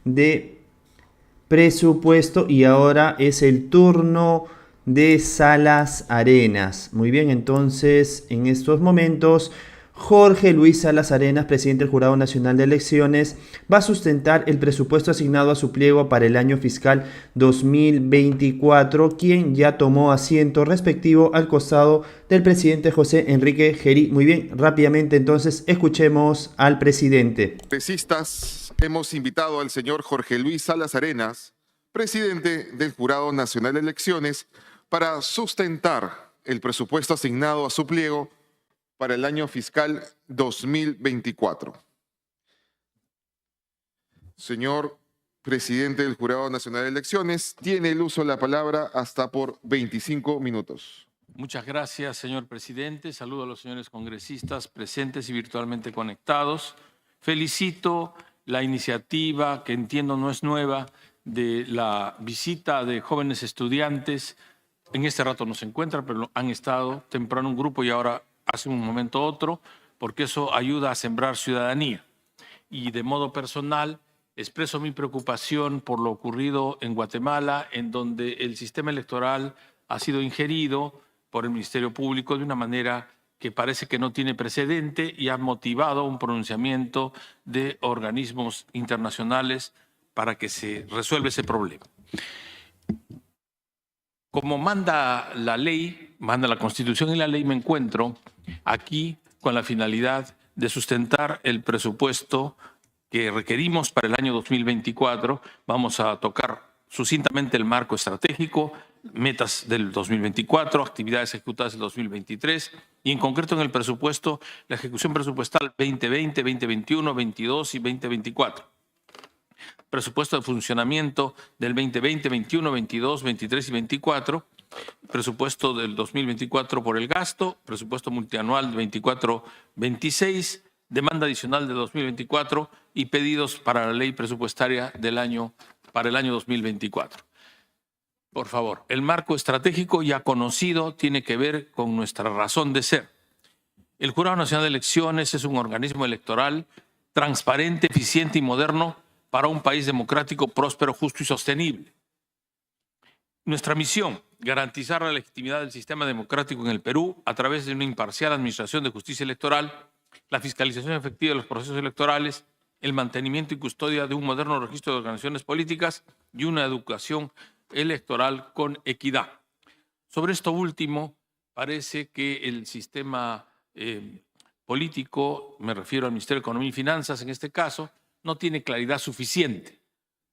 de presupuesto y ahora es el turno de Salas Arenas. Muy bien, entonces en estos momentos Jorge Luis Salas Arenas, presidente del Jurado Nacional de Elecciones, va a sustentar el presupuesto asignado a su pliego para el año fiscal 2024, quien ya tomó asiento respectivo al costado del presidente José Enrique Gerí. Muy bien, rápidamente entonces escuchemos al presidente. Congresistas, hemos invitado al señor Jorge Luis Salas Arenas, presidente del Jurado Nacional de Elecciones, para sustentar el presupuesto asignado a su pliego para el año fiscal 2024. Señor presidente del Jurado Nacional de Elecciones, tiene el uso de la palabra hasta por 25 minutos. Muchas gracias, señor presidente. Saludo a los señores congresistas presentes y virtualmente conectados. Felicito la iniciativa, que entiendo no es nueva, de la visita de jóvenes estudiantes. En este rato no se encuentran, pero han estado temprano un grupo y ahora hace un momento otro, porque eso ayuda a sembrar ciudadanía. Y de modo personal, expreso mi preocupación por lo ocurrido en Guatemala, en donde el sistema electoral ha sido ingerido por el Ministerio Público de una manera que parece que no tiene precedente y ha motivado un pronunciamiento de organismos internacionales para que se resuelva ese problema. Como manda la ley, manda la Constitución y la ley, me encuentro aquí con la finalidad de sustentar el presupuesto que requerimos para el año 2024. Vamos a tocar sucintamente el marco estratégico, metas del 2024, actividades ejecutadas del 2023 y en concreto en el presupuesto, la ejecución presupuestal 2020, 2021, 2022 y 2024. Presupuesto de funcionamiento del 2020, 21, 22, 23 y 24, presupuesto del 2024 por el gasto, presupuesto multianual 24-26, demanda adicional de 2024 y pedidos para la ley presupuestaria para el año 2024. Por favor, el marco estratégico ya conocido tiene que ver con nuestra razón de ser. El Jurado Nacional de Elecciones es un organismo electoral transparente, eficiente y moderno para un país democrático, próspero, justo y sostenible. Nuestra misión, garantizar la legitimidad del sistema democrático en el Perú a través de una imparcial administración de justicia electoral, la fiscalización efectiva de los procesos electorales, el mantenimiento y custodia de un moderno registro de organizaciones políticas y una educación electoral con equidad. Sobre esto último, parece que el sistema político, me refiero al Ministerio de Economía y Finanzas en este caso, no tiene claridad suficiente,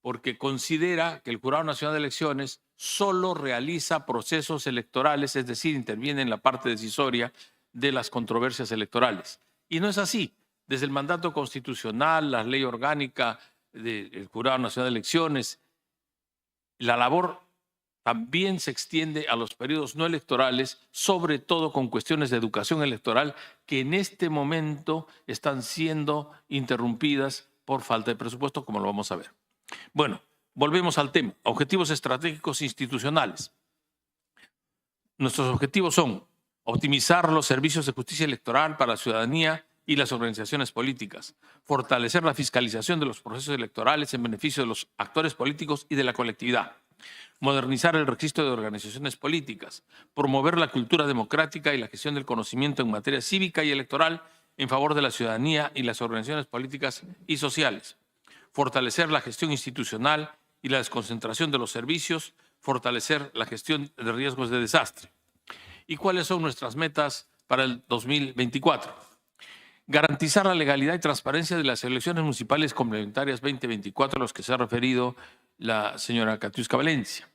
porque considera que el Jurado Nacional de Elecciones solo realiza procesos electorales, es decir, interviene en la parte decisoria de las controversias electorales. Y no es así. Desde el mandato constitucional, la ley orgánica del Jurado Nacional de Elecciones, la labor también se extiende a los periodos no electorales, sobre todo con cuestiones de educación electoral que en este momento están siendo interrumpidas por falta de presupuesto, como lo vamos a ver. Bueno, volvemos al tema. Objetivos estratégicos institucionales. Nuestros objetivos son optimizar los servicios de justicia electoral para la ciudadanía y las organizaciones políticas, fortalecer la fiscalización de los procesos electorales en beneficio de los actores políticos y de la colectividad, modernizar el registro de organizaciones políticas, promover la cultura democrática y la gestión del conocimiento en materia cívica y electoral en favor de la ciudadanía y las organizaciones políticas y sociales, fortalecer la gestión institucional y la desconcentración de los servicios, fortalecer la gestión de riesgos de desastre. ¿Y cuáles son nuestras metas para el 2024? Garantizar la legalidad y transparencia de las elecciones municipales complementarias 2024, a los que se ha referido la señora Katiuska Valencia.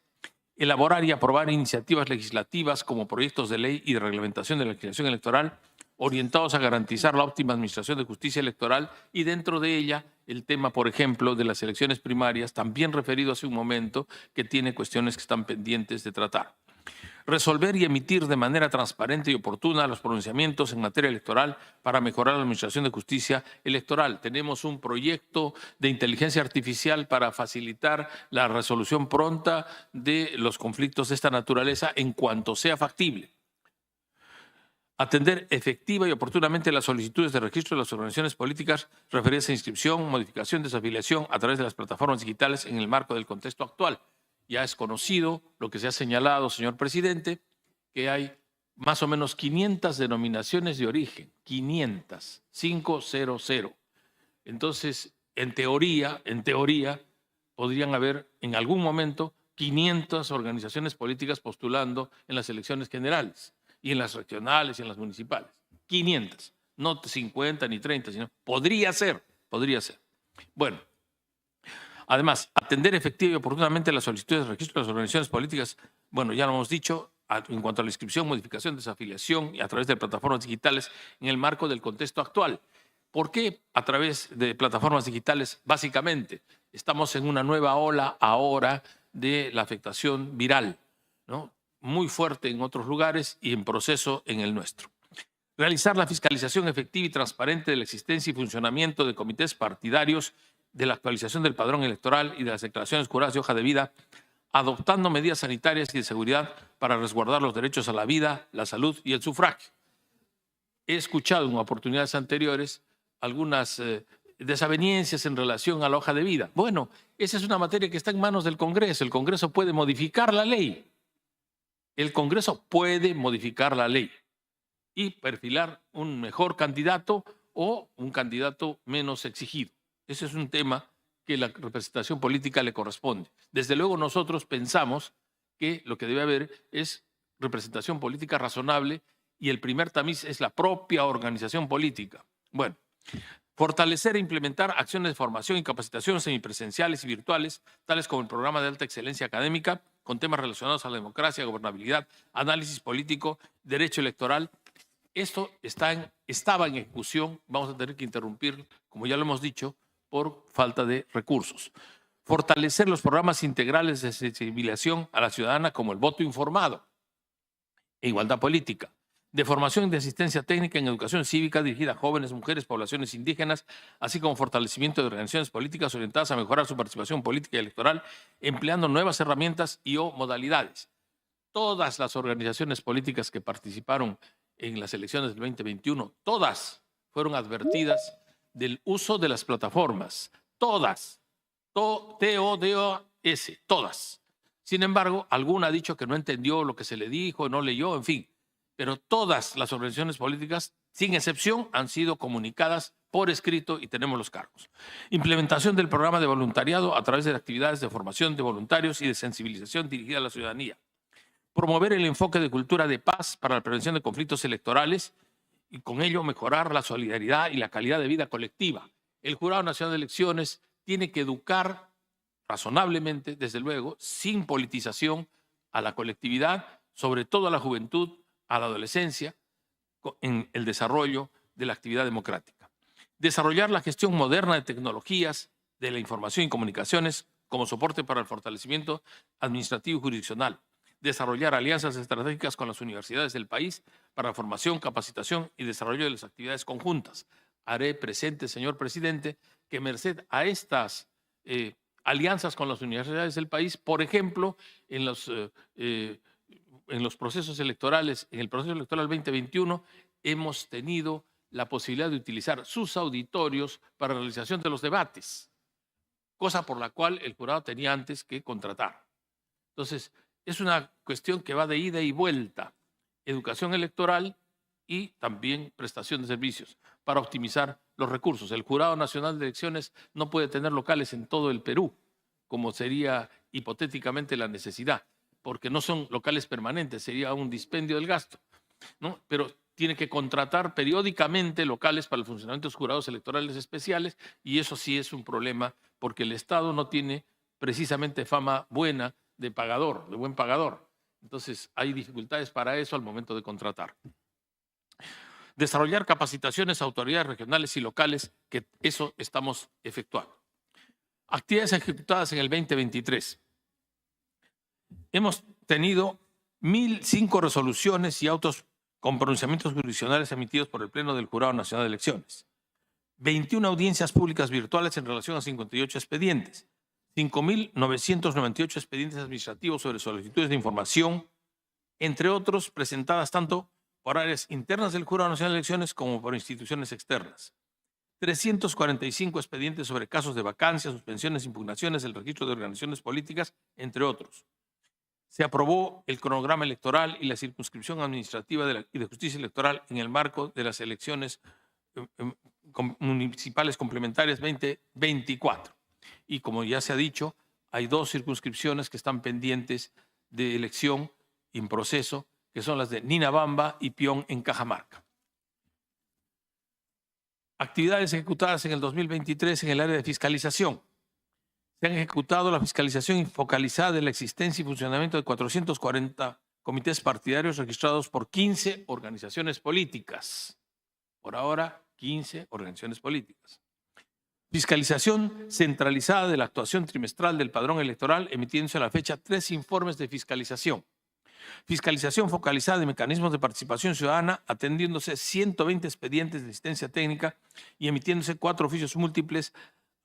Elaborar y aprobar iniciativas legislativas como proyectos de ley y de reglamentación de la legislación electoral orientados a garantizar la óptima administración de justicia electoral y dentro de ella el tema, por ejemplo, de las elecciones primarias, también referido hace un momento, que tiene cuestiones que están pendientes de tratar. Resolver y emitir de manera transparente y oportuna los pronunciamientos en materia electoral para mejorar la administración de justicia electoral. Tenemos un proyecto de inteligencia artificial para facilitar la resolución pronta de los conflictos de esta naturaleza en cuanto sea factible. Atender efectiva y oportunamente las solicitudes de registro de las organizaciones políticas referidas a inscripción, modificación, desafiliación a través de las plataformas digitales en el marco del contexto actual. Ya es conocido lo que se ha señalado, señor presidente, que hay más o menos 500 denominaciones de origen, 500, 500. Entonces, en teoría, podrían haber en algún momento 500 organizaciones políticas postulando en las elecciones generales y en las regionales y en las municipales. 500, no 50 ni 30, sino podría ser. Bueno, además, atender efectiva y oportunamente las solicitudes de registro de las organizaciones políticas, bueno, ya lo hemos dicho, en cuanto a la inscripción, modificación, desafiliación y a través de plataformas digitales en el marco del contexto actual. ¿Por qué a través de plataformas digitales? Básicamente, estamos en una nueva ola ahora de la afectación viral, ¿no? Muy fuerte en otros lugares y en proceso en el nuestro. Realizar la fiscalización efectiva y transparente de la existencia y funcionamiento de comités partidarios, de la actualización del padrón electoral y de las declaraciones juradas de hoja de vida, adoptando medidas sanitarias y de seguridad para resguardar los derechos a la vida, la salud y el sufragio. He escuchado en oportunidades anteriores algunas desavenencias en relación a la hoja de vida. Bueno, esa es una materia que está en manos del Congreso. El Congreso puede modificar la ley. El Congreso puede modificar la ley y perfilar un mejor candidato o un candidato menos exigido. Ese es un tema que la representación política le corresponde. Desde luego nosotros pensamos que lo que debe haber es representación política razonable y el primer tamiz es la propia organización política. Bueno, fortalecer e implementar acciones de formación y capacitación semipresenciales y virtuales, tales como el programa de alta excelencia académica, con temas relacionados a la democracia, gobernabilidad, análisis político, derecho electoral. Esto estaba en ejecución, vamos a tener que interrumpir, como ya lo hemos dicho, por falta de recursos. Fortalecer los programas integrales de sensibilización a la ciudadana como el voto informado e igualdad política, de formación y de asistencia técnica en educación cívica dirigida a jóvenes, mujeres, poblaciones indígenas, así como fortalecimiento de organizaciones políticas orientadas a mejorar su participación política y electoral, empleando nuevas herramientas y o modalidades. Todas las organizaciones políticas que participaron en las elecciones del 2021, todas fueron advertidas del uso de las plataformas. Todas. T-O-D-O-S. Todas. Sin embargo, alguna ha dicho que no entendió lo que se le dijo, no leyó, en fin. Pero todas las organizaciones políticas, sin excepción, han sido comunicadas por escrito y tenemos los cargos. Implementación del programa de voluntariado a través de actividades de formación de voluntarios y de sensibilización dirigida a la ciudadanía. Promover el enfoque de cultura de paz para la prevención de conflictos electorales y con ello mejorar la solidaridad y la calidad de vida colectiva. El Jurado Nacional de Elecciones tiene que educar razonablemente, desde luego, sin politización, a la colectividad, sobre todo a la juventud, a la adolescencia, en el desarrollo de la actividad democrática. Desarrollar la gestión moderna de tecnologías de la información y comunicaciones como soporte para el fortalecimiento administrativo y jurisdiccional. Desarrollar alianzas estratégicas con las universidades del país para la formación, capacitación y desarrollo de las actividades conjuntas. Haré presente, señor presidente, que merced a estas alianzas con las universidades del país, por ejemplo, en los procesos electorales, en el proceso electoral 2021, hemos tenido la posibilidad de utilizar sus auditorios para la realización de los debates, cosa por la cual el jurado tenía antes que contratar. Entonces, es una cuestión que va de ida y vuelta, educación electoral y también prestación de servicios para optimizar los recursos. El Jurado Nacional de Elecciones no puede tener locales en todo el Perú, como sería hipotéticamente la necesidad, porque no son locales permanentes, sería un dispendio del gasto, ¿no? Pero tiene que contratar periódicamente locales para el funcionamiento de los jurados electorales especiales y eso sí es un problema porque el Estado no tiene precisamente fama buena de pagador, de buen pagador. Entonces hay dificultades para eso al momento de contratar. Desarrollar capacitaciones a autoridades regionales y locales, que eso estamos efectuando. Actividades ejecutadas en el 2023. Hemos tenido 1.005 resoluciones y autos con pronunciamientos jurisdiccionales emitidos por el Pleno del Jurado Nacional de Elecciones. 21 audiencias públicas virtuales en relación a 58 expedientes. 5.998 expedientes administrativos sobre solicitudes de información, entre otros presentadas tanto por áreas internas del Jurado Nacional de Elecciones como por instituciones externas. 345 expedientes sobre casos de vacancias, suspensiones, impugnaciones, el registro de organizaciones políticas, entre otros. Se aprobó el cronograma electoral y la circunscripción administrativa y de justicia electoral en el marco de las elecciones municipales complementarias 2024. Y como ya se ha dicho, hay 2 circunscripciones que están pendientes de elección en proceso, que son las de Ninabamba y Pión en Cajamarca. Actividades ejecutadas en el 2023 en el área de fiscalización. Se han ejecutado la fiscalización focalizada de la existencia y funcionamiento de 440 comités partidarios registrados por 15 organizaciones políticas. Por ahora, 15 organizaciones políticas. Fiscalización centralizada de la actuación trimestral del padrón electoral, emitiéndose a la fecha 3 informes de fiscalización. Fiscalización focalizada de mecanismos de participación ciudadana, atendiéndose 120 expedientes de asistencia técnica y emitiéndose 4 oficios múltiples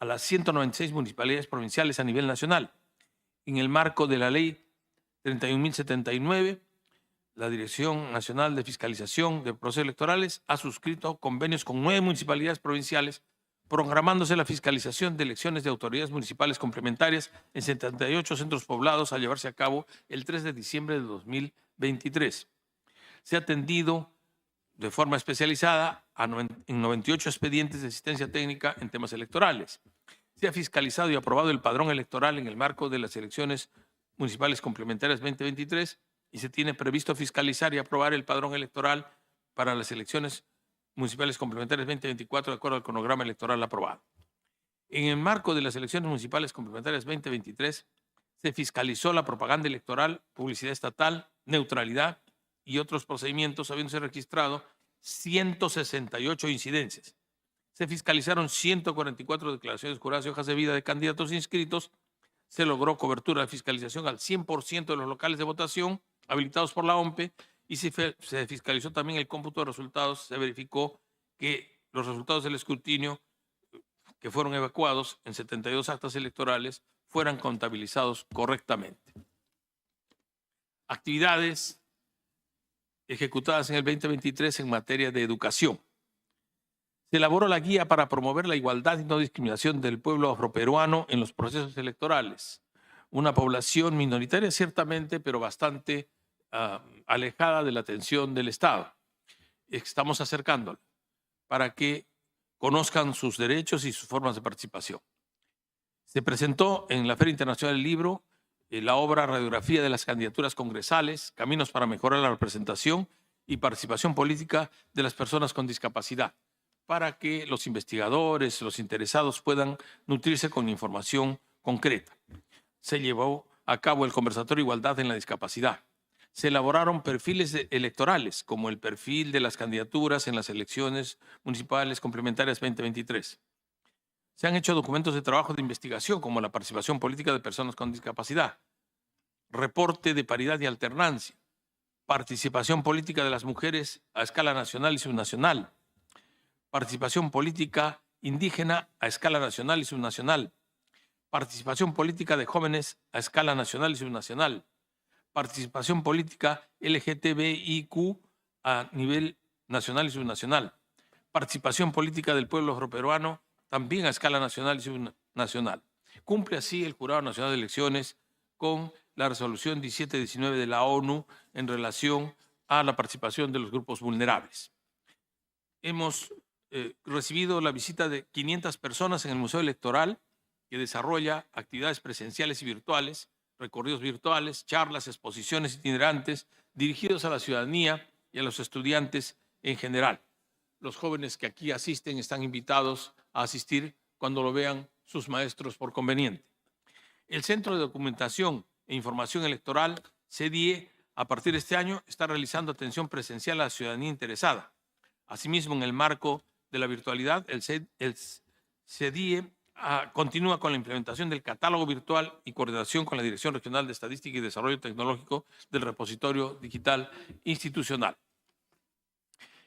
a las 196 municipalidades provinciales a nivel nacional. En el marco de la ley 31.079, la Dirección Nacional de Fiscalización de Procesos Electorales ha suscrito convenios con 9 municipalidades provinciales, programándose la fiscalización de elecciones de autoridades municipales complementarias en 78 centros poblados a llevarse a cabo el 3 de diciembre de 2023. Se ha atendido de forma especializada en 98 expedientes de asistencia técnica en temas electorales. Se ha fiscalizado y aprobado el padrón electoral en el marco de las elecciones municipales complementarias 2023 y se tiene previsto fiscalizar y aprobar el padrón electoral para las elecciones municipales complementarias 2024 de acuerdo al cronograma electoral aprobado. En el marco de las elecciones municipales complementarias 2023 se fiscalizó la propaganda electoral, publicidad estatal, neutralidad y otros procedimientos, habiéndose registrado 168 incidencias. Se fiscalizaron 144 declaraciones juradas y hojas de vida de candidatos inscritos. Se logró cobertura de fiscalización al 100% de los locales de votación habilitados por la OMPE y se fiscalizó también el cómputo de resultados. Se verificó que los resultados del escrutinio que fueron evacuados en 72 actas electorales fueran contabilizados correctamente. Actividades ejecutadas en el 2023 en materia de educación. Se elaboró la guía para promover la igualdad y no discriminación del pueblo afroperuano en los procesos electorales. Una población minoritaria ciertamente, pero bastante alejada de la atención del Estado. Estamos acercándola para que conozcan sus derechos y sus formas de participación. Se presentó en la Feria Internacional del Libro la obra Radiografía de las candidaturas congresales, Caminos para mejorar la representación y participación política de las personas con discapacidad, para que los investigadores, los interesados puedan nutrirse con información concreta. Se llevó a cabo el conversatorio Igualdad en la Discapacidad. Se elaboraron perfiles electorales, como el perfil de las candidaturas en las elecciones municipales complementarias 2023. Se han hecho documentos de trabajo de investigación, como la participación política de personas con discapacidad, reporte de paridad y alternancia, participación política de las mujeres a escala nacional y subnacional, participación política indígena a escala nacional y subnacional, participación política de jóvenes a escala nacional y subnacional, participación política LGTBIQ a nivel nacional y subnacional, participación política del pueblo afroperuano también a escala nacional y subnacional. Cumple así el Jurado Nacional de Elecciones con la resolución 1719 de la ONU en relación a la participación de los grupos vulnerables. Hemos recibido la visita de 500 personas en el Museo Electoral, que desarrolla actividades presenciales y virtuales, recorridos virtuales, charlas, exposiciones itinerantes dirigidos a la ciudadanía y a los estudiantes en general. Los jóvenes que aquí asisten están invitados a asistir cuando lo vean sus maestros por conveniente. El Centro de Documentación e Información Electoral, CEDIE, a partir de este año está realizando atención presencial a la ciudadanía interesada. Asimismo, en el marco de la virtualidad, el CEDIE continúa con la implementación del catálogo virtual y coordinación con la Dirección Regional de Estadística y Desarrollo Tecnológico del Repositorio Digital Institucional.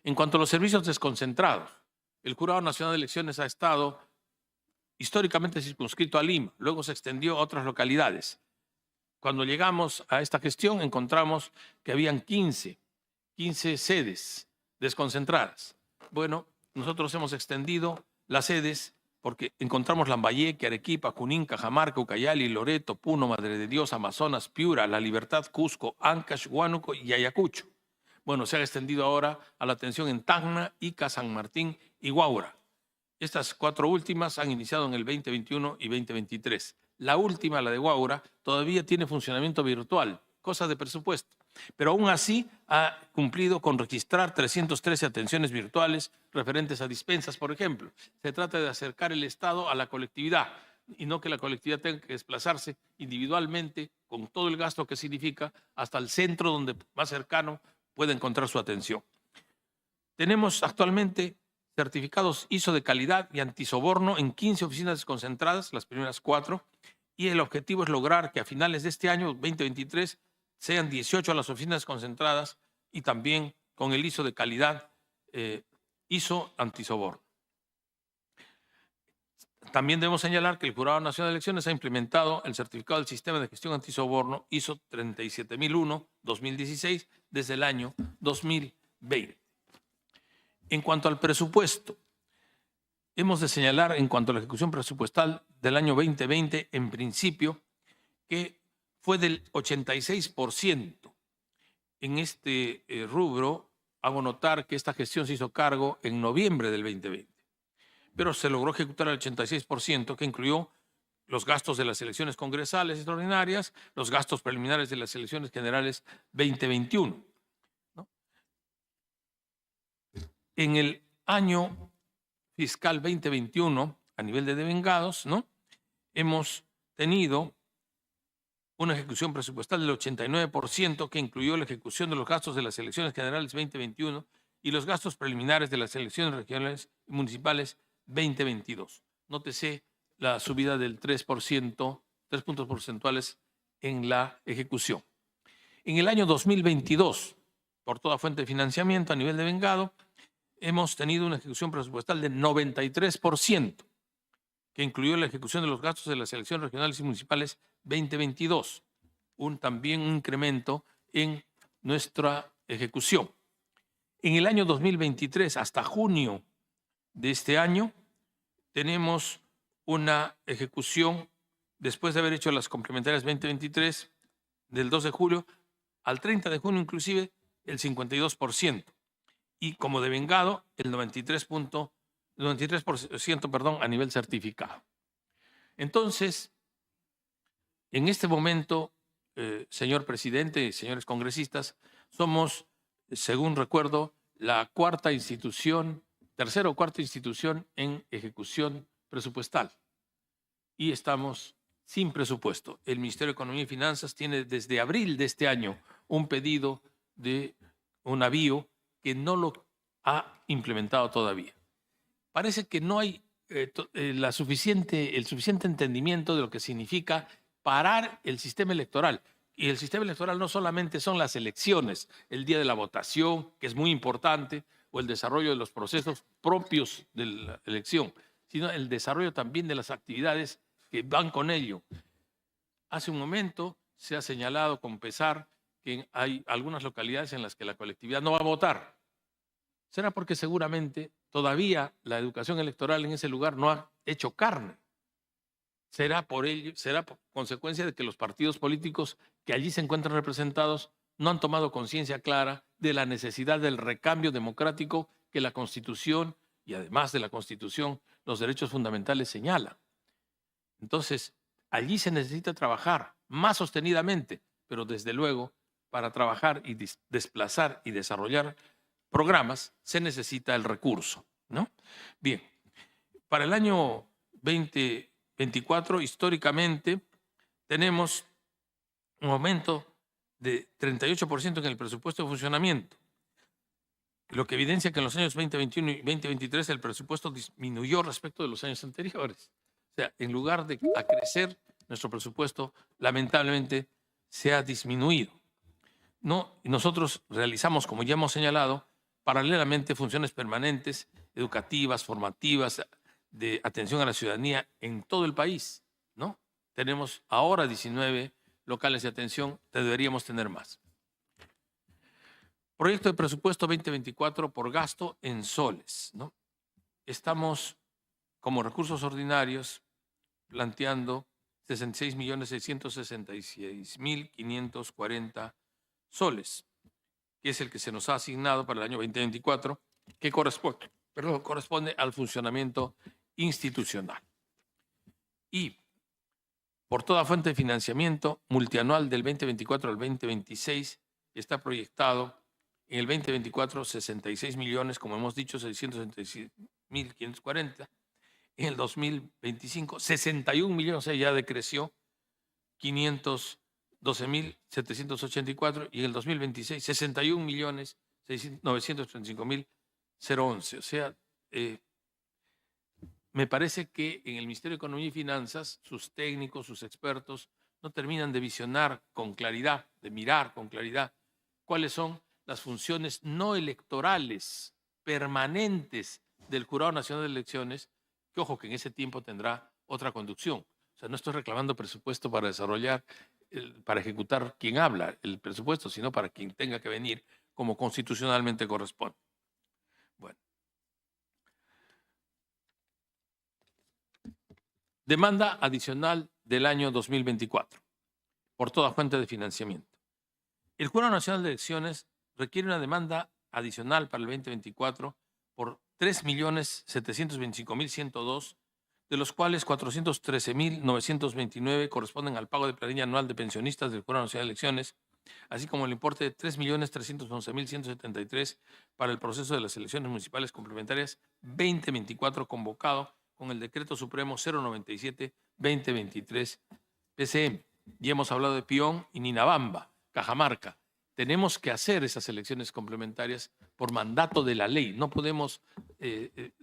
En cuanto a los servicios desconcentrados, el Jurado Nacional de Elecciones ha estado históricamente circunscrito a Lima, luego se extendió a otras localidades. Cuando llegamos a esta gestión encontramos que habían 15 15 sedes desconcentradas. Bueno, nosotros hemos extendido las sedes porque encontramos Lambayeque, Arequipa, Junín, Cajamarca, Ucayali, Loreto, Puno, Madre de Dios, Amazonas, Piura, La Libertad, Cusco, Ancash, Huánuco y Ayacucho. Bueno, se ha extendido ahora a la atención en Tacna, Ica, San Martín y Huaura. Estas 4 últimas han iniciado en el 2021 y 2023. La última, la de Huaura, todavía tiene funcionamiento virtual, cosa de presupuesto. Pero aún así ha cumplido con registrar 313 atenciones virtuales referentes a dispensas, por ejemplo. Se trata de acercar el Estado a la colectividad y no que la colectividad tenga que desplazarse individualmente con todo el gasto que significa hasta el centro donde más cercano puede encontrar su atención. Tenemos actualmente certificados ISO de calidad y antisoborno en 15 oficinas desconcentradas, las primeras 4, y el objetivo es lograr que a finales de este año, 2023, sean 18 las oficinas concentradas y también con el ISO de calidad, ISO antisoborno. También debemos señalar que el Jurado Nacional de Elecciones ha implementado el certificado del Sistema de Gestión Antisoborno ISO 37001-2016 desde el año 2020. En cuanto al presupuesto, hemos de señalar en cuanto a la ejecución presupuestal del año 2020, en principio, que fue del 86%. En este rubro, hago notar que esta gestión se hizo cargo en noviembre del 2020, pero se logró ejecutar el 86%, que incluyó los gastos de las elecciones congresales extraordinarias, los gastos preliminares de las elecciones generales 2021. ¿No? En el año fiscal 2021, a nivel de devengados, ¿no?, hemos tenido una ejecución presupuestal del 89%, que incluyó la ejecución de los gastos de las elecciones generales 2021 y los gastos preliminares de las elecciones regionales y municipales 2022. Nótese la subida del 3%, 3 puntos porcentuales en la ejecución. En el año 2022, por toda fuente de financiamiento a nivel de vengado, hemos tenido una ejecución presupuestal del 93%, que incluyó la ejecución de los gastos de las elecciones regionales y municipales 2022, también un incremento en nuestra ejecución. En el año 2023, hasta junio de este año, tenemos una ejecución, después de haber hecho las complementarias 2023, del 2 de julio al 30 de junio inclusive, el 52%. Y como devengado, el 93%, a nivel certificado. Entonces, en este momento, señor presidente y señores congresistas, somos, según recuerdo, la tercera o cuarta institución en ejecución presupuestal. Y estamos sin presupuesto. El Ministerio de Economía y Finanzas tiene desde abril de este año un pedido de un navío que no lo ha implementado todavía. Parece que no hay el suficiente entendimiento de lo que significa parar el sistema electoral. Y el sistema electoral no solamente son las elecciones, el día de la votación, que es muy importante, o el desarrollo de los procesos propios de la elección, sino el desarrollo también de las actividades que van con ello. Hace un momento se ha señalado con pesar que hay algunas localidades en las que la colectividad no va a votar. Será porque seguramente todavía la educación electoral en ese lugar no ha hecho carne. Será por consecuencia de que los partidos políticos que allí se encuentran representados no han tomado conciencia clara de la necesidad del recambio democrático que la Constitución y además de la Constitución, los derechos fundamentales señalan. Entonces, allí se necesita trabajar más sostenidamente, pero desde luego, para trabajar y desplazar y desarrollar programas, se necesita el recurso, ¿no? Bien, para el año 2024, históricamente, tenemos un aumento de 38% en el presupuesto de funcionamiento, lo que evidencia que en los años 2021 y 2023 el presupuesto disminuyó respecto de los años anteriores. O sea, en lugar de crecer, nuestro presupuesto lamentablemente se ha disminuido. ¿No? Y nosotros realizamos, como ya hemos señalado, paralelamente funciones permanentes, educativas, formativas, de atención a la ciudadanía en todo el país, ¿no? Tenemos ahora 19 locales de atención, deberíamos tener más. Proyecto de presupuesto 2024 por gasto en soles, ¿no? Estamos, como recursos ordinarios, planteando 66.666.540 soles, que es el que se nos ha asignado para el año 2024, que corresponde al funcionamiento institucional. Y por toda fuente de financiamiento multianual del 2024 al 2026 está proyectado en el 2024 66 millones, como hemos dicho, 666.540. En el 2025 61 millones, o sea, ya decreció 512.784, y en el 2026 61.935.011. O sea, me parece que en el Ministerio de Economía y Finanzas, sus técnicos, sus expertos, no terminan de visionar con claridad, de mirar con claridad cuáles son las funciones no electorales permanentes del Jurado Nacional de Elecciones, que ojo que en ese tiempo tendrá otra conducción. O sea, no estoy reclamando presupuesto para desarrollar, para ejecutar quien habla el presupuesto, sino para quien tenga que venir como constitucionalmente corresponde. Bueno. Demanda adicional del año 2024 por toda fuente de financiamiento. El Jurado Nacional de Elecciones requiere una demanda adicional para el 2024 por 3.725.102, de los cuales 413.929 corresponden al pago de planilla anual de pensionistas del Jurado Nacional de Elecciones, así como el importe de 3.311.173 para el proceso de las elecciones municipales complementarias 2024 convocado con el Decreto Supremo 097-2023 PCM. Ya hemos hablado de Pión y Ninabamba, Cajamarca. Tenemos que hacer esas elecciones complementarias por mandato de la ley. No podemos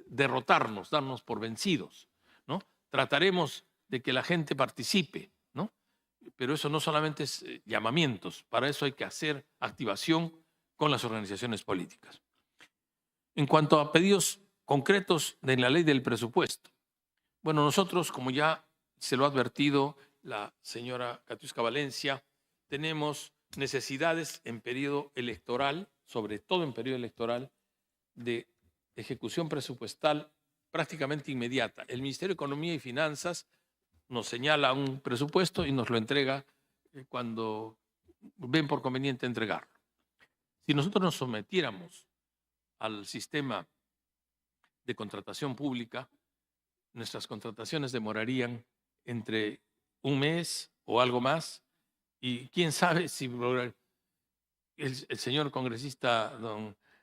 derrotarnos, darnos por vencidos, ¿no? Trataremos de que la gente participe, ¿no? Pero eso no solamente es llamamientos. Para eso hay que hacer activación con las organizaciones políticas. En cuanto a pedidos concretos de la ley del presupuesto, bueno, nosotros, como ya se lo ha advertido la señora Katiuska Valencia, tenemos necesidades en periodo electoral, sobre todo en periodo electoral, de ejecución presupuestal prácticamente inmediata. El Ministerio de Economía y Finanzas nos señala un presupuesto y nos lo entrega cuando ven por conveniente entregarlo. Si nosotros nos sometiéramos al sistema de contratación pública, nuestras contrataciones demorarían entre un mes o algo más, y quién sabe si el señor congresista,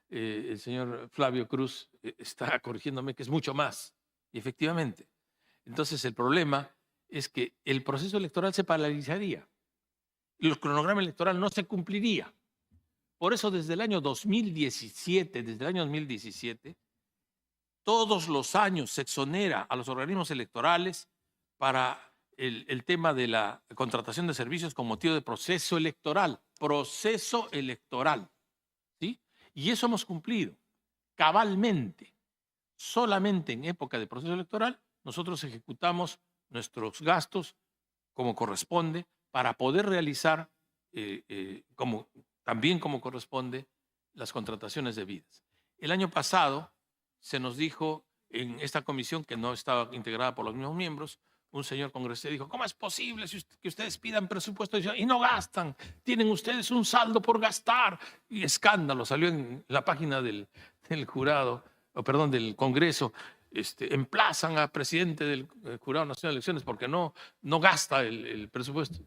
el señor Flavio Cruz, está corrigiéndome que es mucho más. Y efectivamente. Entonces el problema es que el proceso electoral se paralizaría. El cronograma electoral no se cumpliría. Por eso desde el año 2017, todos los años se exonera a los organismos electorales para el tema de la contratación de servicios con motivo de proceso electoral. Proceso electoral. ¿Sí? Y eso hemos cumplido cabalmente. Solamente en época de proceso electoral nosotros ejecutamos nuestros gastos como corresponde para poder realizar también como corresponde las contrataciones debidas. El año pasado se nos dijo en esta comisión, que no estaba integrada por los mismos miembros, un señor congresista dijo: ¿cómo es posible que ustedes pidan presupuesto y no gastan? Tienen ustedes un saldo por gastar. Y escándalo, salió en la página del jurado, del Congreso. Emplazan al presidente del Jurado Nacional de Elecciones porque no gasta el presupuesto.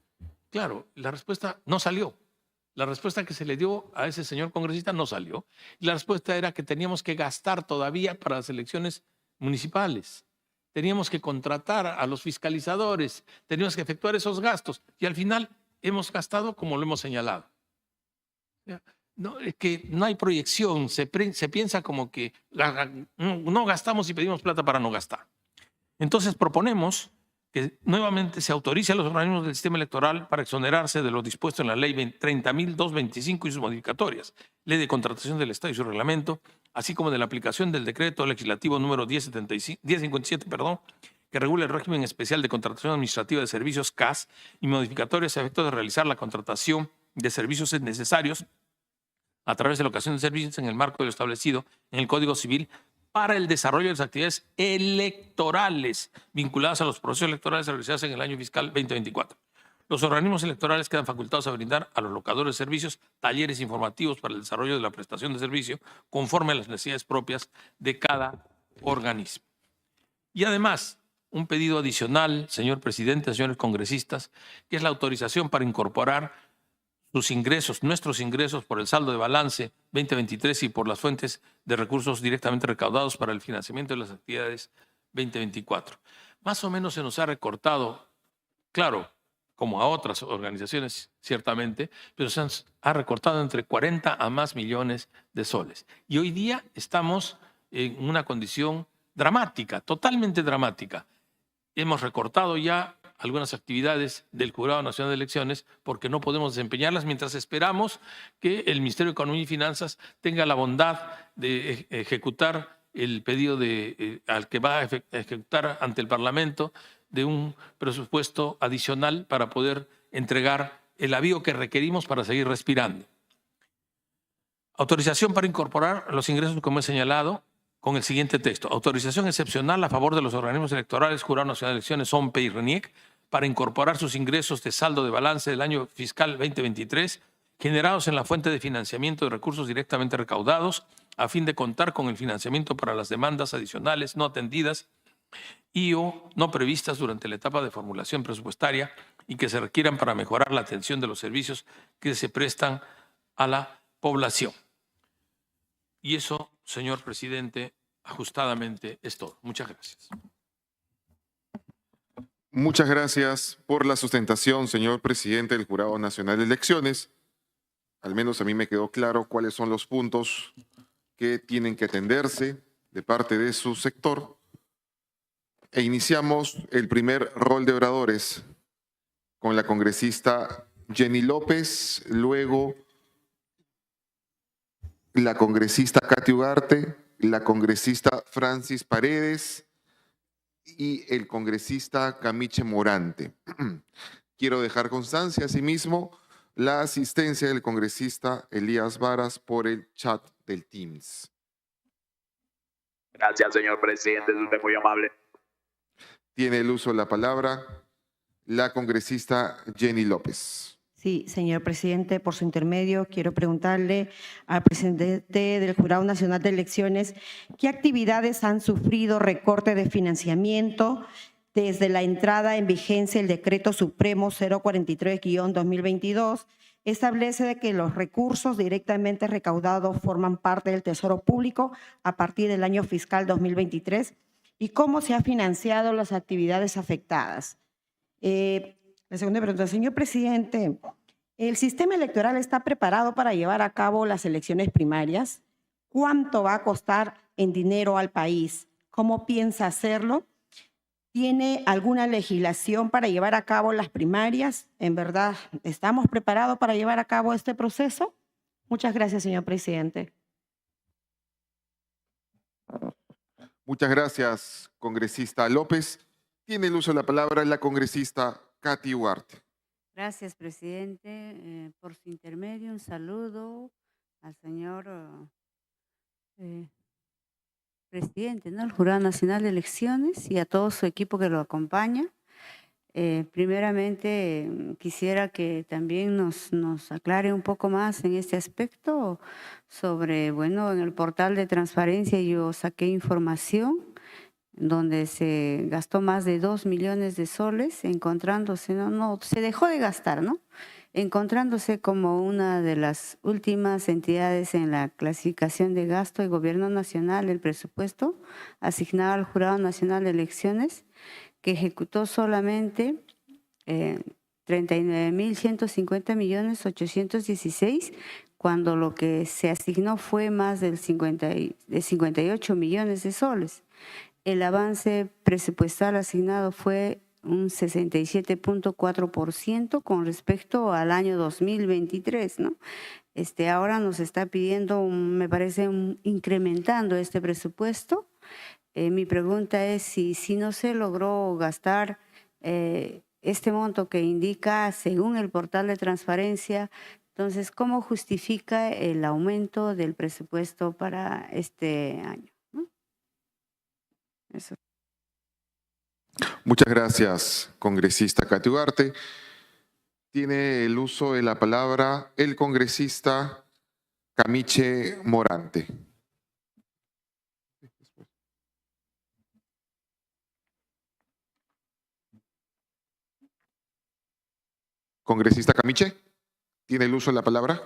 Claro, la respuesta no salió. La respuesta que se le dio a ese señor congresista no salió. Y la respuesta era que teníamos que gastar todavía para las elecciones municipales. Teníamos que contratar a los fiscalizadores, teníamos que efectuar esos gastos. Y al final hemos gastado como lo hemos señalado. No, es que no hay proyección, se piensa como que no gastamos y pedimos plata para no gastar. Entonces proponemos que nuevamente se autorice a los organismos del sistema electoral para exonerarse de lo dispuesto en la ley 30.225 y sus modificatorias, ley de contratación del Estado y su reglamento, así como de la aplicación del decreto legislativo número 1057, que regula el régimen especial de contratación administrativa de servicios CAS y modificatorias a efecto de realizar la contratación de servicios necesarios a través de la locación de servicios en el marco de lo establecido en el Código Civil para el desarrollo de las actividades electorales vinculadas a los procesos electorales realizados en el año fiscal 2024. Los organismos electorales quedan facultados a brindar a los locadores de servicios talleres informativos para el desarrollo de la prestación de servicio conforme a las necesidades propias de cada organismo. Y además, un pedido adicional, señor presidente, señores congresistas, que es la autorización para incorporar sus ingresos, nuestros ingresos por el saldo de balance 2023 y por las fuentes de recursos directamente recaudados para el financiamiento de las actividades 2024. Más o menos se nos ha recortado, claro, como a otras organizaciones ciertamente, pero se ha recortado entre 40 a más millones de soles. Y hoy día estamos en una condición dramática, totalmente dramática. Hemos recortado ya algunas actividades del Jurado Nacional de Elecciones porque no podemos desempeñarlas mientras esperamos que el Ministerio de Economía y Finanzas tenga la bondad de ejecutar el pedido al que va a ejecutar ante el Parlamento de un presupuesto adicional para poder entregar el avío que requerimos para seguir respirando. Autorización para incorporar los ingresos, como he señalado, con el siguiente texto. Autorización excepcional a favor de los organismos electorales, Jurado Nacional de Elecciones, OMPE y RENIEC, para incorporar sus ingresos de saldo de balance del año fiscal 2023 generados en la fuente de financiamiento de recursos directamente recaudados a fin de contar con el financiamiento para las demandas adicionales no atendidas y o no previstas durante la etapa de formulación presupuestaria y que se requieran para mejorar la atención de los servicios que se prestan a la población. Y eso, señor presidente, ajustadamente es todo. Muchas gracias. Muchas gracias por la sustentación, señor presidente del Jurado Nacional de Elecciones. Al menos a mí me quedó claro cuáles son los puntos que tienen que atenderse de parte de su sector. E iniciamos el primer rol de oradores con la congresista Jenny López, luego la congresista Katy Ugarte, la congresista Francis Paredes y el congresista Camiche Morante. Quiero dejar constancia, asimismo, la asistencia del congresista Elías Varas por el chat del Teams. Gracias, señor presidente, es usted muy amable. Tiene el uso de la palabra la congresista Jenny López. Sí, señor presidente, por su intermedio quiero preguntarle al presidente del Jurado Nacional de Elecciones qué actividades han sufrido recorte de financiamiento desde la entrada en vigencia del Decreto Supremo 043-2022. Establece de que los recursos directamente recaudados forman parte del Tesoro Público a partir del año fiscal 2023 y cómo se han financiado las actividades afectadas. La segunda pregunta, señor presidente, ¿el sistema electoral está preparado para llevar a cabo las elecciones primarias? ¿Cuánto va a costar en dinero al país? ¿Cómo piensa hacerlo? ¿Tiene alguna legislación para llevar a cabo las primarias? ¿En verdad estamos preparados para llevar a cabo este proceso? Muchas gracias, señor presidente. Muchas gracias, congresista López. Tiene el uso de la palabra la congresista Katy Ugarte. Gracias, presidente. Por su intermedio, un saludo al señor presidente, ¿no? El Jurado Nacional de Elecciones y a todo su equipo que lo acompaña. Primeramente, quisiera que también nos aclare un poco más en este aspecto sobre, bueno, en el portal de transparencia yo saqué información donde se gastó más de 2 millones de soles, encontrándose, no, se dejó de gastar, ¿no? Encontrándose como una de las últimas entidades en la clasificación de gasto del Gobierno Nacional, el presupuesto asignado al Jurado Nacional de Elecciones, que ejecutó solamente 39.150.816.000, cuando lo que se asignó fue más de 58 millones de soles. El avance presupuestal asignado fue un 67.4% con respecto al año 2023, ¿no? Ahora nos está pidiendo, me parece, incrementando este presupuesto. Mi pregunta es si no se logró gastar este monto que indica, según el portal de transparencia, Entonces, ¿cómo justifica el aumento del presupuesto para este año? ¿No? Eso. Muchas gracias, congresista Katy Ugarte. Tiene el uso de la palabra el congresista Camiche Morante. Congresista Camiche, ¿tiene el uso de la palabra?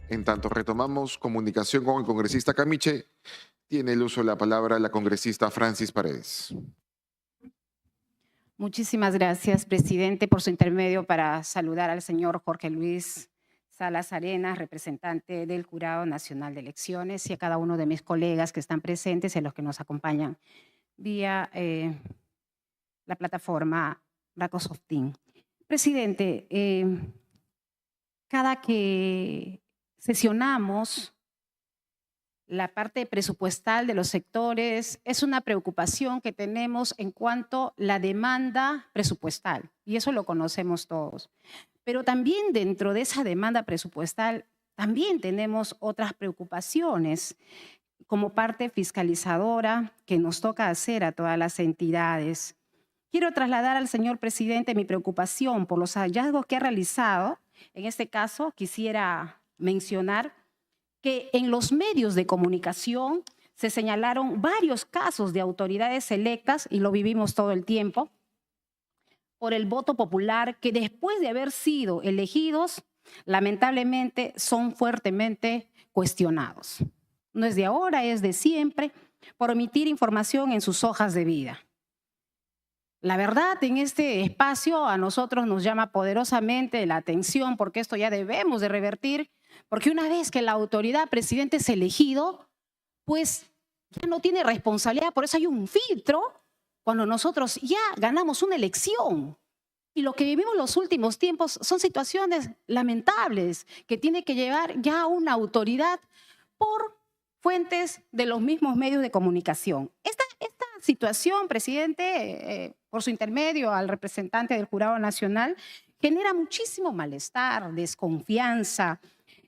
En tanto retomamos comunicación con el congresista Camiche, tiene el uso de la palabra la congresista Francis Paredes. Muchísimas gracias, presidente, por su intermedio para saludar al señor Jorge Luis Salas Arenas, representante del Jurado Nacional de Elecciones, y a cada uno de mis colegas que están presentes y a los que nos acompañan vía la plataforma Microsoft Teams. Presidente, cada que sesionamos la parte presupuestal de los sectores, es una preocupación que tenemos en cuanto a la demanda presupuestal, y eso lo conocemos todos. Pero también dentro de esa demanda presupuestal, también tenemos otras preocupaciones como parte fiscalizadora que nos toca hacer a todas las entidades. Quiero trasladar al señor presidente mi preocupación por los hallazgos que ha realizado. En este caso, quisiera mencionar que en los medios de comunicación se señalaron varios casos de autoridades electas, y lo vivimos todo el tiempo, por el voto popular, que después de haber sido elegidos, lamentablemente son fuertemente cuestionados. No es de ahora, es de siempre, por omitir información en sus hojas de vida. La verdad, en este espacio a nosotros nos llama poderosamente la atención, porque esto ya debemos de revertir, porque una vez que la autoridad presidente es elegido, pues ya no tiene responsabilidad, por eso hay un filtro cuando nosotros ya ganamos una elección. Y lo que vivimos en los últimos tiempos son situaciones lamentables que tiene que llevar ya una autoridad por fuentes de los mismos medios de comunicación. Esta situación, presidente, por su intermedio al representante del Jurado Nacional, genera muchísimo malestar, desconfianza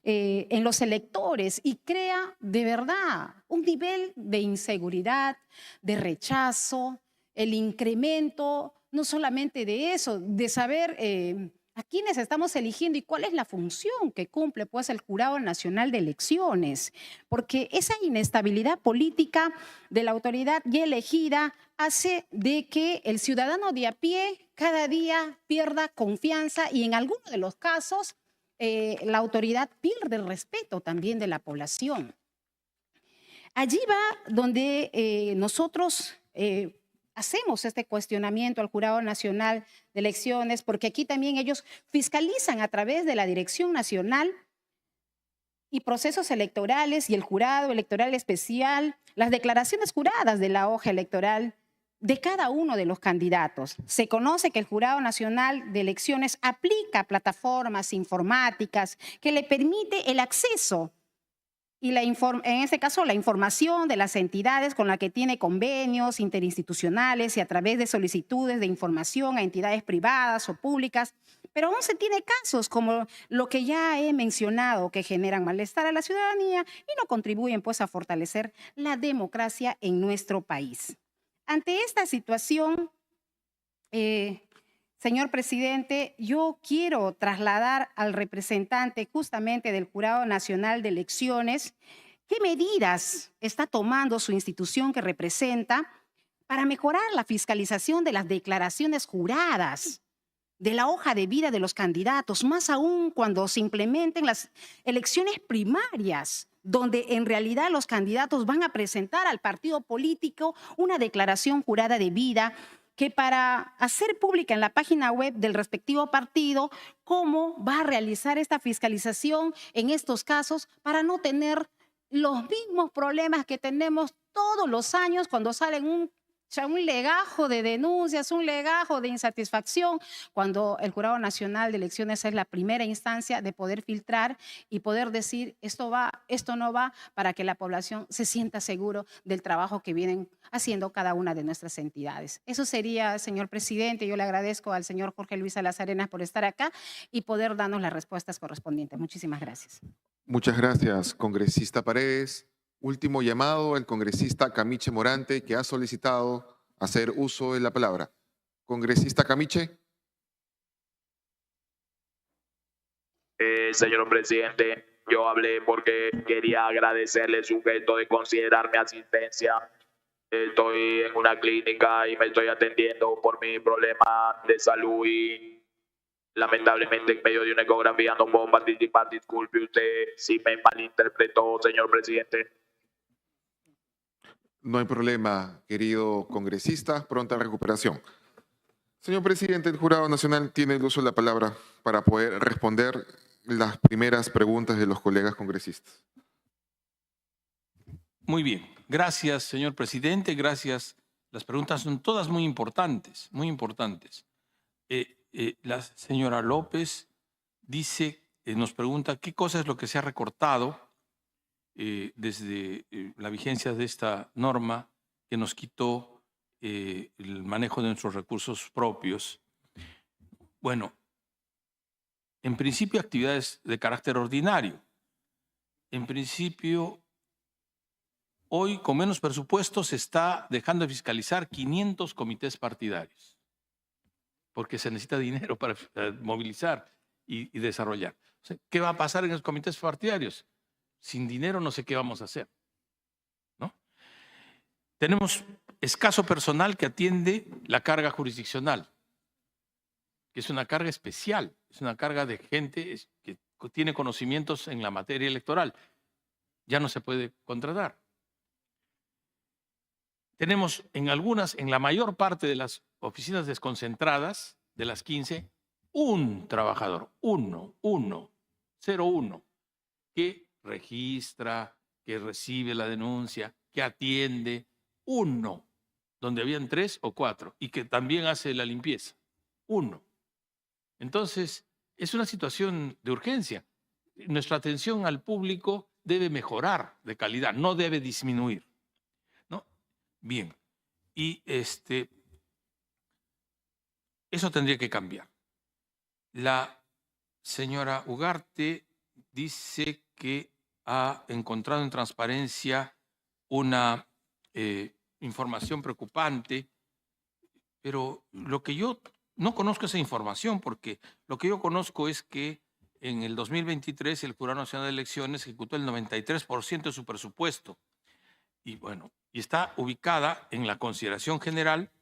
en los electores, y crea de verdad un nivel de inseguridad, de rechazo, el incremento, no solamente de eso, de saber a quiénes estamos eligiendo y cuál es la función que cumple pues el Jurado Nacional de Elecciones, porque esa inestabilidad política de la autoridad ya elegida hace de que el ciudadano de a pie cada día pierda confianza, y en algunos de los casos la autoridad pierde el respeto también de la población. Allí va donde nosotros hacemos este cuestionamiento al Jurado Nacional de Elecciones, porque aquí también ellos fiscalizan a través de la Dirección Nacional y Procesos Electorales y el Jurado Electoral Especial las declaraciones juradas de la hoja electoral de cada uno de los candidatos. Se conoce que el Jurado Nacional de Elecciones aplica plataformas informáticas que le permite el acceso y en este caso la información de las entidades con las que tiene convenios interinstitucionales y a través de solicitudes de información a entidades privadas o públicas. Pero aún se tiene casos como lo que ya he mencionado, que generan malestar a la ciudadanía y no contribuyen pues a fortalecer la democracia en nuestro país. Ante esta situación, señor presidente, yo quiero trasladar al representante justamente del Jurado Nacional de Elecciones qué medidas está tomando su institución que representa para mejorar la fiscalización de las declaraciones juradas, de la hoja de vida de los candidatos, más aún cuando se implementen las elecciones primarias, donde en realidad los candidatos van a presentar al partido político una declaración jurada de vida que para hacer pública en la página web del respectivo partido cómo va a realizar esta fiscalización en estos casos para no tener los mismos problemas que tenemos todos los años cuando salen un O sea, un legajo de denuncias, un legajo de insatisfacción, cuando el Jurado Nacional de Elecciones es la primera instancia de poder filtrar y poder decir esto va, esto no va, para que la población se sienta seguro del trabajo que vienen haciendo cada una de nuestras entidades. Eso sería, señor presidente. Yo le agradezco al señor Jorge Luis Salas Arenas por estar acá y poder darnos las respuestas correspondientes. Muchísimas gracias. Muchas gracias, congresista Paredes. Último llamado al congresista Camiche Morante, que ha solicitado hacer uso de la palabra. Congresista Camiche. Señor presidente, yo hablé porque quería agradecerle su gesto de considerar mi asistencia. Estoy en una clínica y me estoy atendiendo por mi problema de salud y lamentablemente en medio de una ecografía no puedo participar. Disculpe usted si me malinterpretó, señor presidente. No hay problema, querido congresista. Pronta recuperación. Señor presidente, el Jurado Nacional tiene el uso de la palabra para poder responder las primeras preguntas de los colegas congresistas. Muy bien. Gracias, señor presidente. Gracias. Las preguntas son todas muy importantes, muy importantes. La señora López dice, nos pregunta qué cosa es lo que se ha recortado desde la vigencia de esta norma que nos quitó el manejo de nuestros recursos propios. Bueno, en principio actividades de carácter ordinario. En principio, hoy con menos presupuesto se está dejando de fiscalizar 500 comités partidarios, porque se necesita dinero para movilizar y desarrollar. O sea, ¿qué va a pasar en los comités partidarios? Sin dinero no sé qué vamos a hacer, ¿no? Tenemos escaso personal que atiende la carga jurisdiccional, que es una carga especial, es una carga de gente que tiene conocimientos en la materia electoral. Ya no se puede contratar. Tenemos en la mayor parte de las oficinas desconcentradas, de las 15, un trabajador, 01, que registra, que recibe la denuncia, que atiende, uno, donde habían 3 o 4, y que también hace la limpieza, uno. Entonces, es una situación de urgencia. Nuestra atención al público debe mejorar de calidad, no debe disminuir, ¿no? Bien, y eso tendría que cambiar. La señora Ugarte dice que ha encontrado en transparencia una información preocupante, pero lo que yo no conozco esa información, porque lo que yo conozco es que en el 2023 el Jurado Nacional de Elecciones ejecutó el 93% de su presupuesto y bueno, y está ubicada en la consideración general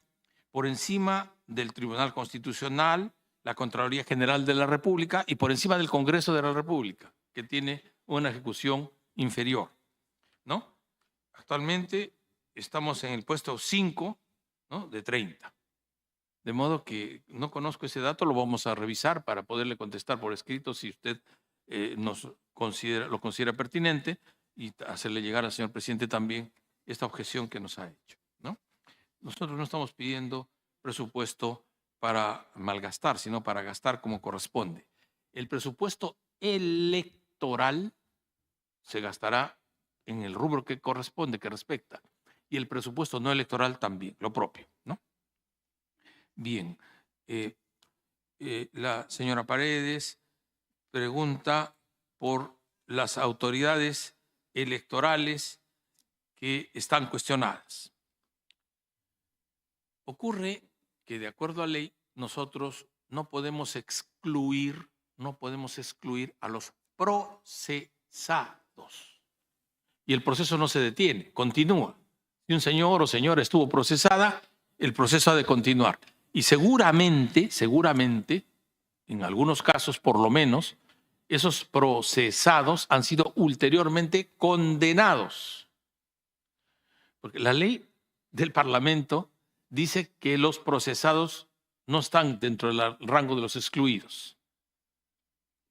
por encima del Tribunal Constitucional, la Contraloría General de la República y por encima del Congreso de la República, que tiene una ejecución inferior, ¿no? Actualmente estamos en el puesto 5, ¿no?, de 30. De modo que no conozco ese dato, lo vamos a revisar para poderle contestar por escrito si usted lo considera pertinente y hacerle llegar al señor presidente también esta objeción que nos ha hecho, ¿no? Nosotros no estamos pidiendo presupuesto para malgastar, sino para gastar como corresponde. El presupuesto electoral se gastará en el rubro que corresponde, que respecta, y el presupuesto no electoral también, lo propio, ¿no? Bien, la señora Paredes pregunta por las autoridades electorales que están cuestionadas. Ocurre que de acuerdo a ley nosotros no podemos excluir a los procesados. Y el proceso no se detiene, continúa. Si un señor o señora estuvo procesada, el proceso ha de continuar. Y seguramente, en algunos casos por lo menos, esos procesados han sido ulteriormente condenados. Porque la ley del Parlamento dice que los procesados no están dentro del rango de los excluidos.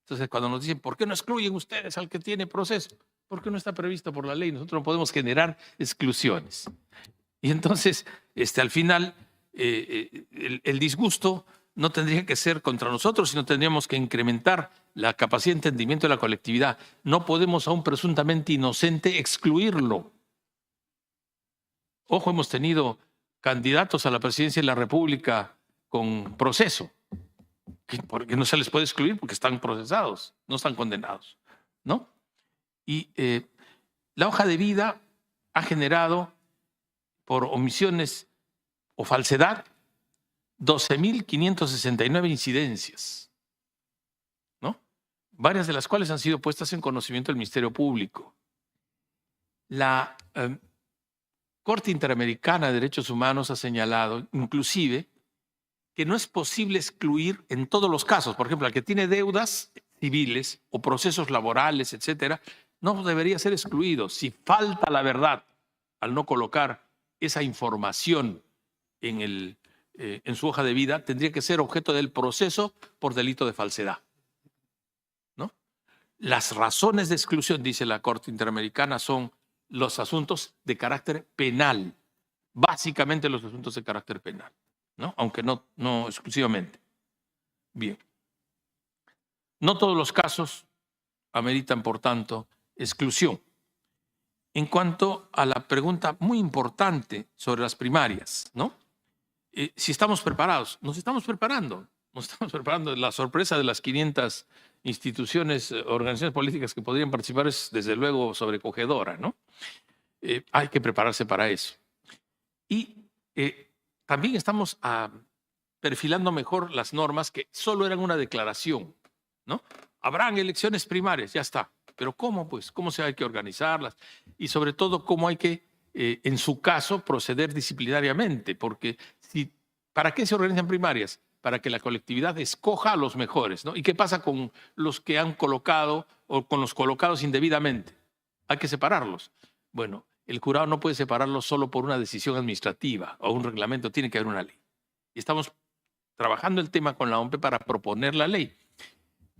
Entonces, cuando nos dicen, ¿por qué no excluyen ustedes al que tiene proceso? Porque no está previsto por la ley. Nosotros no podemos generar exclusiones. Y entonces, al final el disgusto no tendría que ser contra nosotros, sino tendríamos que incrementar la capacidad de entendimiento de la colectividad. No podemos a un presuntamente inocente excluirlo. Ojo, hemos tenido candidatos a la presidencia de la República con proceso, porque no se les puede excluir porque están procesados, no están condenados, ¿no? Y la hoja de vida ha generado, por omisiones o falsedad, 12.569 incidencias, ¿no? Varias de las cuales han sido puestas en conocimiento del Ministerio Público. La Corte Interamericana de Derechos Humanos ha señalado, inclusive, que no es posible excluir en todos los casos. Por ejemplo, al que tiene deudas civiles o procesos laborales, etcétera, no debería ser excluido. Si falta la verdad al no colocar esa información en su hoja de vida, tendría que ser objeto del proceso por delito de falsedad, ¿no? Las razones de exclusión, dice la Corte Interamericana, son los asuntos de carácter penal, básicamente los asuntos de carácter penal, ¿no? Aunque no exclusivamente. Bien. No todos los casos ameritan, por tanto, exclusión. En cuanto a la pregunta muy importante sobre las primarias, ¿no? Si estamos preparados, nos estamos preparando. La sorpresa de las 500 instituciones, organizaciones políticas que podrían participar es, desde luego, sobrecogedora, ¿no? Hay que prepararse para eso. Y también estamos perfilando mejor las normas que solo eran una declaración, ¿no? Habrán elecciones primarias, ya está. Pero ¿cómo, pues? ¿Cómo se hay que organizarlas? Y sobre todo, ¿cómo hay que, en su caso, proceder disciplinariamente? Porque ¿para qué se organizan primarias? Para que la colectividad escoja a los mejores, ¿no? ¿Y qué pasa con los que han colocado o con los colocados indebidamente? Hay que separarlos. Bueno, el jurado no puede separarlos solo por una decisión administrativa o un reglamento, tiene que haber una ley. Y estamos trabajando el tema con la OMPE para proponer la ley.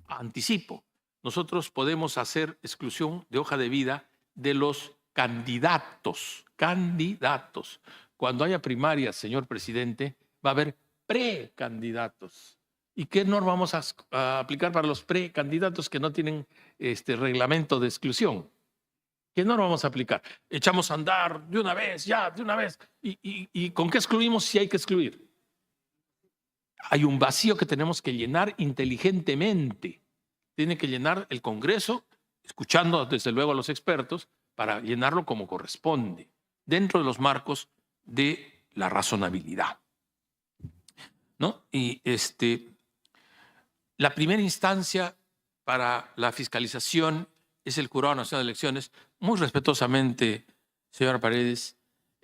Anticipo, nosotros podemos hacer exclusión de hoja de vida de los candidatos. Candidatos. Cuando haya primarias, señor presidente, va a haber precandidatos. ¿Y qué norma vamos a aplicar para los precandidatos que no tienen reglamento de exclusión? ¿Qué norma vamos a aplicar? Echamos a andar de una vez, ya, de una vez. ¿Y con qué excluimos si hay que excluir? Hay un vacío que tenemos que llenar inteligentemente. Tiene que llenar el Congreso, escuchando desde luego a los expertos, para llenarlo como corresponde, dentro de los marcos de la razonabilidad, ¿no? Y la primera instancia para la fiscalización es el Jurado Nacional de Elecciones. Muy respetuosamente, señora Paredes,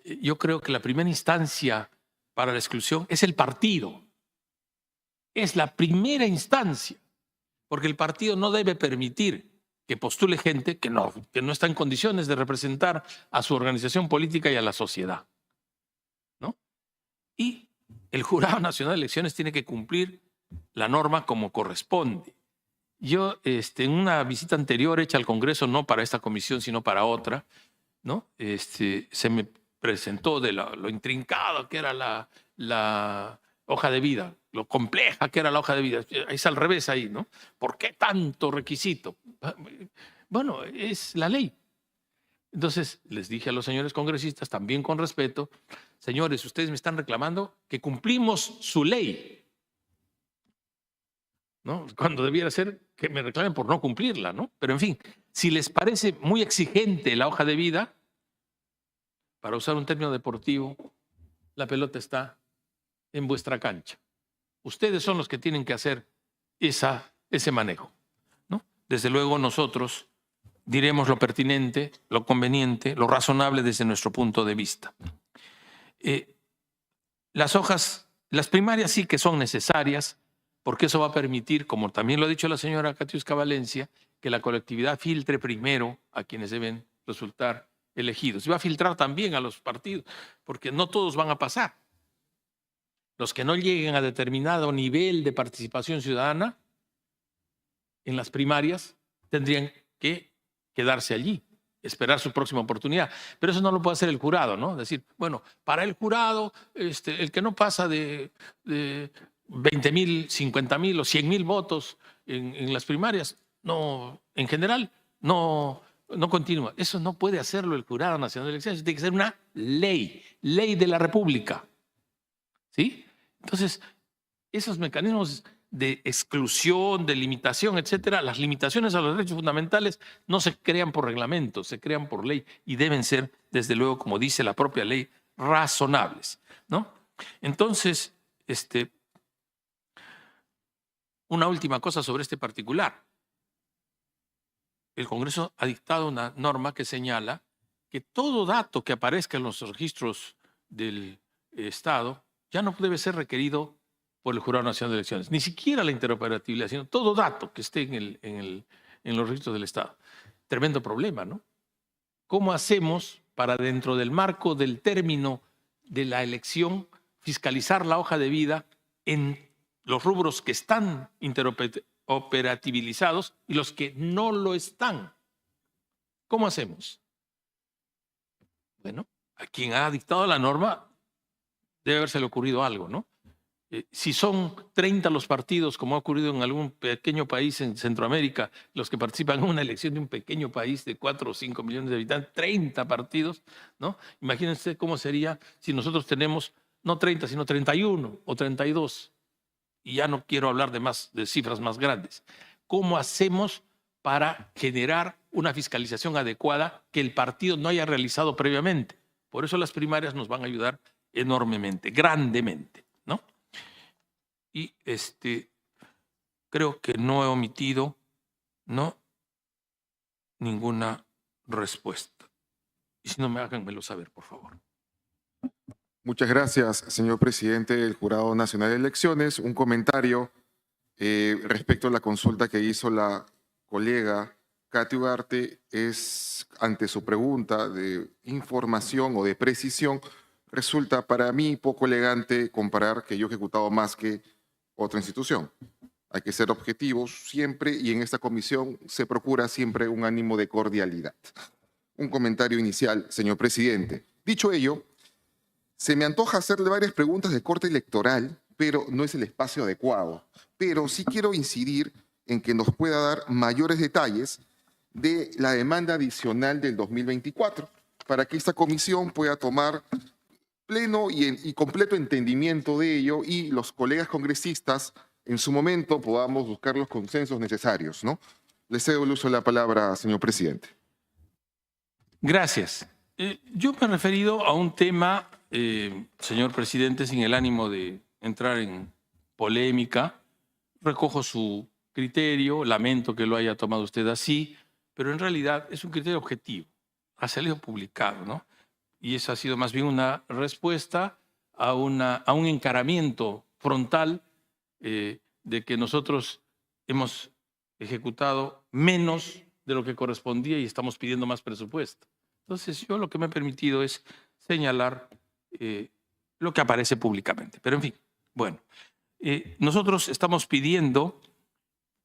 yo creo que la primera instancia para la exclusión es el partido. Es la primera instancia, porque el partido no debe permitir que postule gente que no está en condiciones de representar a su organización política y a la sociedad, ¿no? Y el Jurado Nacional de Elecciones tiene que cumplir la norma como corresponde. Yo, en una visita anterior hecha al Congreso, no para esta comisión, sino para otra, ¿no? Se me presentó de lo intrincado que era la hoja de vida, lo compleja que era la hoja de vida. Es al revés ahí, ¿no? ¿Por qué tanto requisito? Bueno, es la ley. Entonces, les dije a los señores congresistas, también con respeto, señores, ustedes me están reclamando que cumplimos su ley, ¿no? Cuando debiera ser que me reclamen por no cumplirla, ¿no? Pero en fin, si les parece muy exigente la hoja de vida, para usar un término deportivo, la pelota está en vuestra cancha. Ustedes son los que tienen que hacer ese manejo, ¿no? Desde luego nosotros diremos lo pertinente, lo conveniente, lo razonable desde nuestro punto de vista. Las primarias sí que son necesarias, porque eso va a permitir, como también lo ha dicho la señora Katiuska Valencia, que la colectividad filtre primero a quienes deben resultar elegidos. Y va a filtrar también a los partidos, porque no todos van a pasar. Los que no lleguen a determinado nivel de participación ciudadana en las primarias tendrían que quedarse allí, esperar su próxima oportunidad. Pero eso no lo puede hacer el jurado, ¿no? Decir, bueno, para el jurado, el que no pasa de 20.000, 50.000 o 100.000 votos en las primarias, no, en general, no continúa. Eso no puede hacerlo el Jurado Nacional de Elecciones. Tiene que ser una ley de la República. ¿Sí? Entonces, esos mecanismos de exclusión, de limitación, etcétera, las limitaciones a los derechos fundamentales no se crean por reglamento, se crean por ley y deben ser, desde luego, como dice la propia ley, razonables, ¿no? Entonces, una última cosa sobre este particular. El Congreso ha dictado una norma que señala que todo dato que aparezca en los registros del Estado ya no debe ser requerido por el Jurado Nacional de Elecciones, ni siquiera la interoperabilidad, sino todo dato que esté en los registros del Estado. Tremendo problema, ¿no? ¿Cómo hacemos para, dentro del marco del término de la elección, fiscalizar la hoja de vida en los rubros que están interoperabilizados y los que no lo están? ¿Cómo hacemos? Bueno, a quien ha dictado la norma debe habérsele ocurrido algo, ¿no? Si son 30 los partidos, como ha ocurrido en algún pequeño país en Centroamérica, los que participan en una elección de un pequeño país de 4 o 5 millones de habitantes, 30 partidos, ¿no? Imagínense cómo sería si nosotros tenemos no 30, sino 31 o 32. Y ya no quiero hablar de cifras más grandes. ¿Cómo hacemos para generar una fiscalización adecuada que el partido no haya realizado previamente? Por eso las primarias nos van a ayudar enormemente, grandemente, ¿no? Y creo que no he omitido ninguna respuesta. Y si no, háganmelo saber, por favor. Muchas gracias, señor presidente del Jurado Nacional de Elecciones. Un comentario respecto a la consulta que hizo la colega Katy Ugarte es, ante su pregunta de información o de precisión, resulta para mí poco elegante comparar que yo he ejecutado más que otra institución. Hay que ser objetivos siempre y en esta comisión se procura siempre un ánimo de cordialidad. Un comentario inicial, señor presidente. Dicho ello, se me antoja hacerle varias preguntas de corte electoral, pero no es el espacio adecuado. Pero sí quiero incidir en que nos pueda dar mayores detalles de la demanda adicional del 2024 para que esta comisión pueda tomar pleno y completo entendimiento de ello y los colegas congresistas en su momento podamos buscar los consensos necesarios, ¿no? Le cedo el uso de la palabra, señor presidente. Gracias. Yo me he referido a un tema, señor presidente, sin el ánimo de entrar en polémica. Recojo su criterio, lamento que lo haya tomado usted así, pero en realidad es un criterio objetivo. Ha salido publicado, ¿no? Y eso ha sido más bien una respuesta a un encaramiento frontal de que nosotros hemos ejecutado menos de lo que correspondía y estamos pidiendo más presupuesto. Entonces, yo lo que me he permitido es señalar lo que aparece públicamente. Pero, en fin, bueno, nosotros estamos pidiendo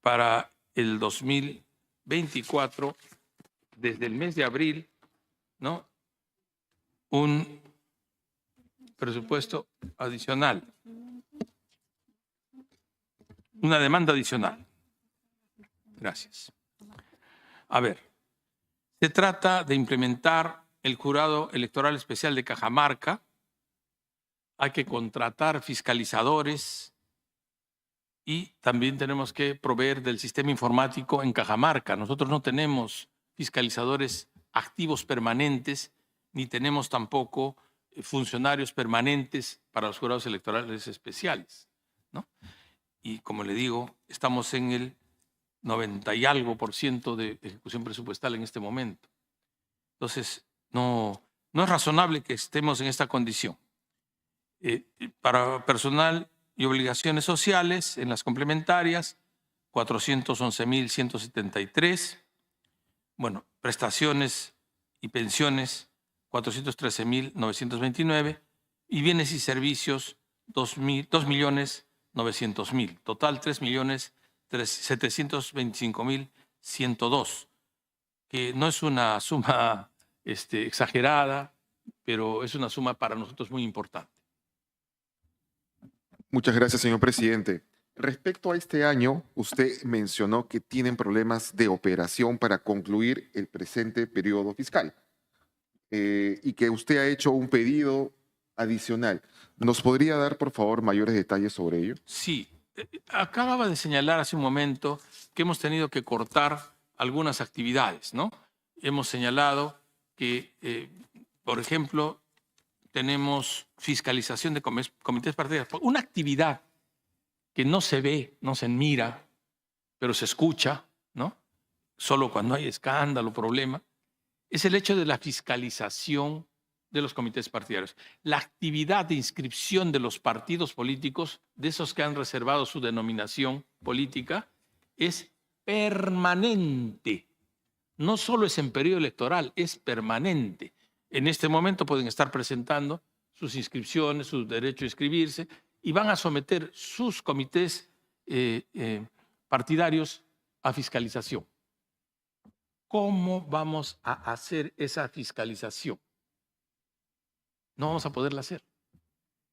para el 2024, desde el mes de abril, ¿no?, un presupuesto adicional, una demanda adicional. Gracias. A ver, se trata de implementar el Jurado Electoral Especial de Cajamarca. Hay que contratar fiscalizadores y también tenemos que proveer del sistema informático en Cajamarca. Nosotros no tenemos fiscalizadores activos permanentes ni tenemos tampoco funcionarios permanentes para los jurados electorales especiales, ¿no? Y como le digo, estamos en el 90 y algo % de ejecución presupuestal en este momento. Entonces, no es razonable que estemos en esta condición. Para personal y obligaciones sociales, en las complementarias, 411.173. Bueno, prestaciones y pensiones, 413.929, y bienes y servicios, 2.900.000. Total, 3.725.102. que no es una suma exagerada, pero es una suma para nosotros muy importante. Muchas gracias, señor presidente. Respecto a este año, usted mencionó que tienen problemas de operación para concluir el presente periodo fiscal y que usted ha hecho un pedido adicional. ¿Nos podría dar, por favor, mayores detalles sobre ello? Sí, acababa de señalar hace un momento que hemos tenido que cortar algunas actividades, ¿no? Hemos señalado que, por ejemplo, tenemos fiscalización de comités partidarios. Una actividad que no se ve, no se mira, pero se escucha, ¿no? Solo cuando hay escándalo, problema, es el hecho de la fiscalización de los comités partidarios. La actividad de inscripción de los partidos políticos, de esos que han reservado su denominación política, es permanente. No solo es en periodo electoral, es permanente. En este momento pueden estar presentando sus inscripciones, su derecho a inscribirse, y van a someter sus comités partidarios a fiscalización. ¿Cómo vamos a hacer esa fiscalización? No vamos a poderla hacer.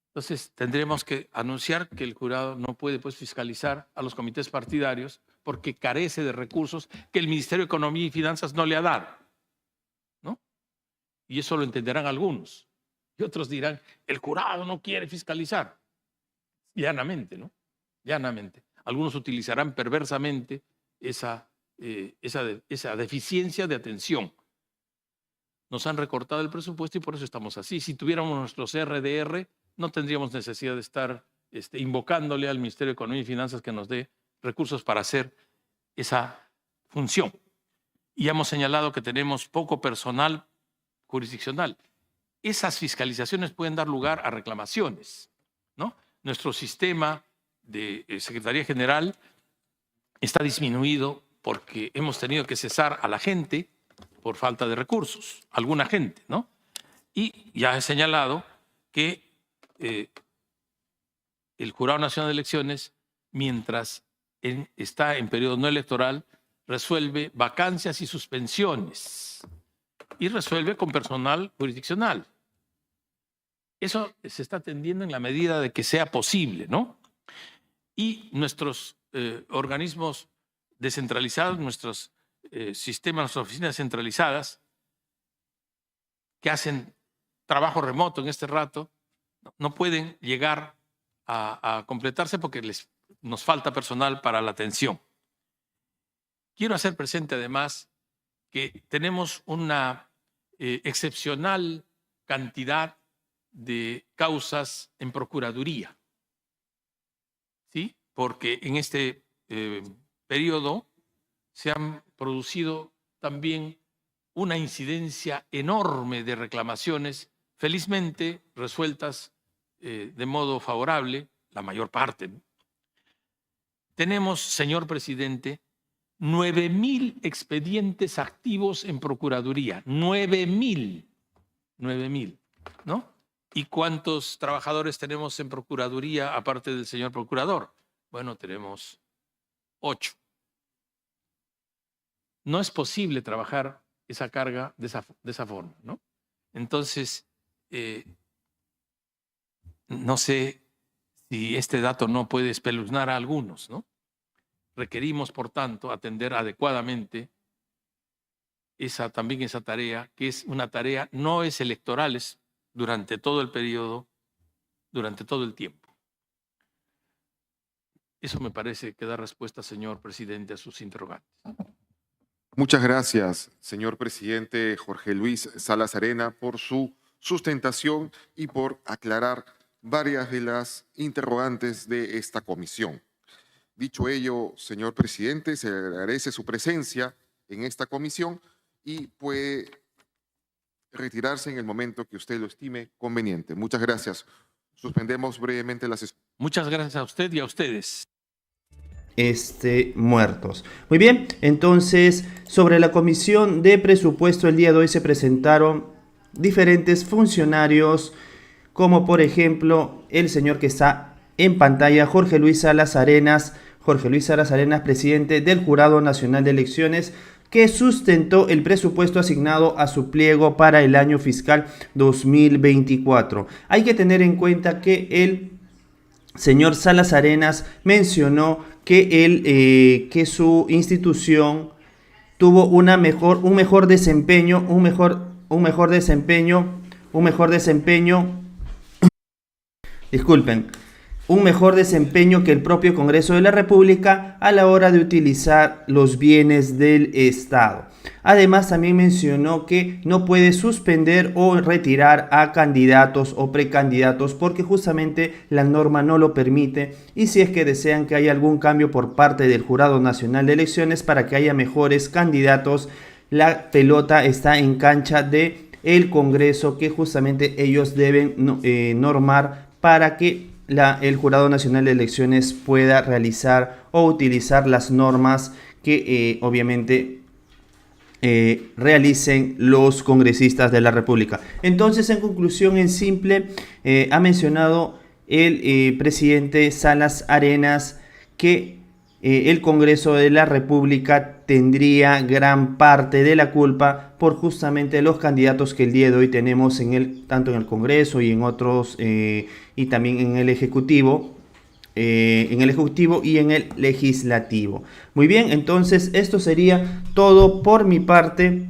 Entonces tendremos que anunciar que el jurado no puede fiscalizar a los comités partidarios porque carece de recursos que el Ministerio de Economía y Finanzas no le ha dado, ¿no? Y eso lo entenderán algunos. Y otros dirán, el jurado no quiere fiscalizar. Llanamente, ¿no? Llanamente. Algunos utilizarán perversamente esa deficiencia de atención. Nos han recortado el presupuesto y por eso estamos así. Si tuviéramos nuestros RDR, no tendríamos necesidad de estar invocándole al Ministerio de Economía y Finanzas que nos dé recursos para hacer esa función. Y hemos señalado que tenemos poco personal jurisdiccional. Esas fiscalizaciones pueden dar lugar a reclamaciones, ¿no? Nuestro sistema de Secretaría General está disminuido porque hemos tenido que cesar a la gente por falta de recursos, alguna gente, ¿no? Y ya he señalado que el Jurado Nacional de Elecciones, mientras está en periodo no electoral, resuelve vacancias y suspensiones y resuelve con personal jurisdiccional. Eso se está atendiendo en la medida de que sea posible, ¿no? Y nuestros organismos descentralizados, nuestros sistemas, nuestras oficinas centralizadas, que hacen trabajo remoto en este rato, no pueden llegar a completarse porque nos falta personal para la atención. Quiero hacer presente además que tenemos una excepcional cantidad de causas en Procuraduría, ¿sí? Porque en este periodo se han producido también una incidencia enorme de reclamaciones, felizmente resueltas de modo favorable, la mayor parte, ¿no? Tenemos, señor presidente, 9,000 expedientes activos en Procuraduría. 9,000, ¿no? ¿Y cuántos trabajadores tenemos en Procuraduría aparte del señor procurador? Bueno, tenemos 8. No es posible trabajar esa carga de esa forma, ¿no? Entonces, no sé si este dato no puede espeluznar a algunos, ¿no? Requerimos, por tanto, atender adecuadamente también esa tarea, que es una tarea, no es electoral, es durante todo el periodo, durante todo el tiempo. Eso me parece que da respuesta, señor presidente, a sus interrogantes. Muchas gracias, señor presidente Jorge Luis Salas Arena, por su sustentación y por aclarar varias de las interrogantes de esta comisión. Dicho ello, señor presidente, se agradece su presencia en esta comisión y puede retirarse en el momento que usted lo estime conveniente. Muchas gracias. Suspendemos brevemente la sesión. Muchas gracias a usted y a ustedes. Muertos. Muy bien, entonces sobre la comisión de presupuesto el día de hoy se presentaron diferentes funcionarios, como por ejemplo el señor que está en pantalla, Jorge Luis Salas Arenas. Jorge Luis Salas Arenas, presidente del Jurado Nacional de Elecciones, que sustentó el presupuesto asignado a su pliego para el año fiscal 2024. Hay que tener en cuenta que el señor Salas Arenas mencionó que, que su institución tuvo un mejor desempeño, que el propio Congreso de la República a la hora de utilizar los bienes del Estado. Además, también mencionó que no puede suspender o retirar a candidatos o precandidatos porque justamente la norma no lo permite, y si es que desean que haya algún cambio por parte del Jurado Nacional de Elecciones para que haya mejores candidatos, la pelota está en cancha de el Congreso, que justamente ellos deben normar para que el Jurado Nacional de Elecciones pueda realizar o utilizar las normas que obviamente realicen los congresistas de la República. Entonces, en conclusión, en simple, ha mencionado el presidente Salas Arenas que el Congreso de la República tendría gran parte de la culpa por justamente los candidatos que el día de hoy tenemos tanto en el Congreso y en otros y también en el Ejecutivo. Y en el Legislativo. Muy bien, entonces esto sería todo por mi parte.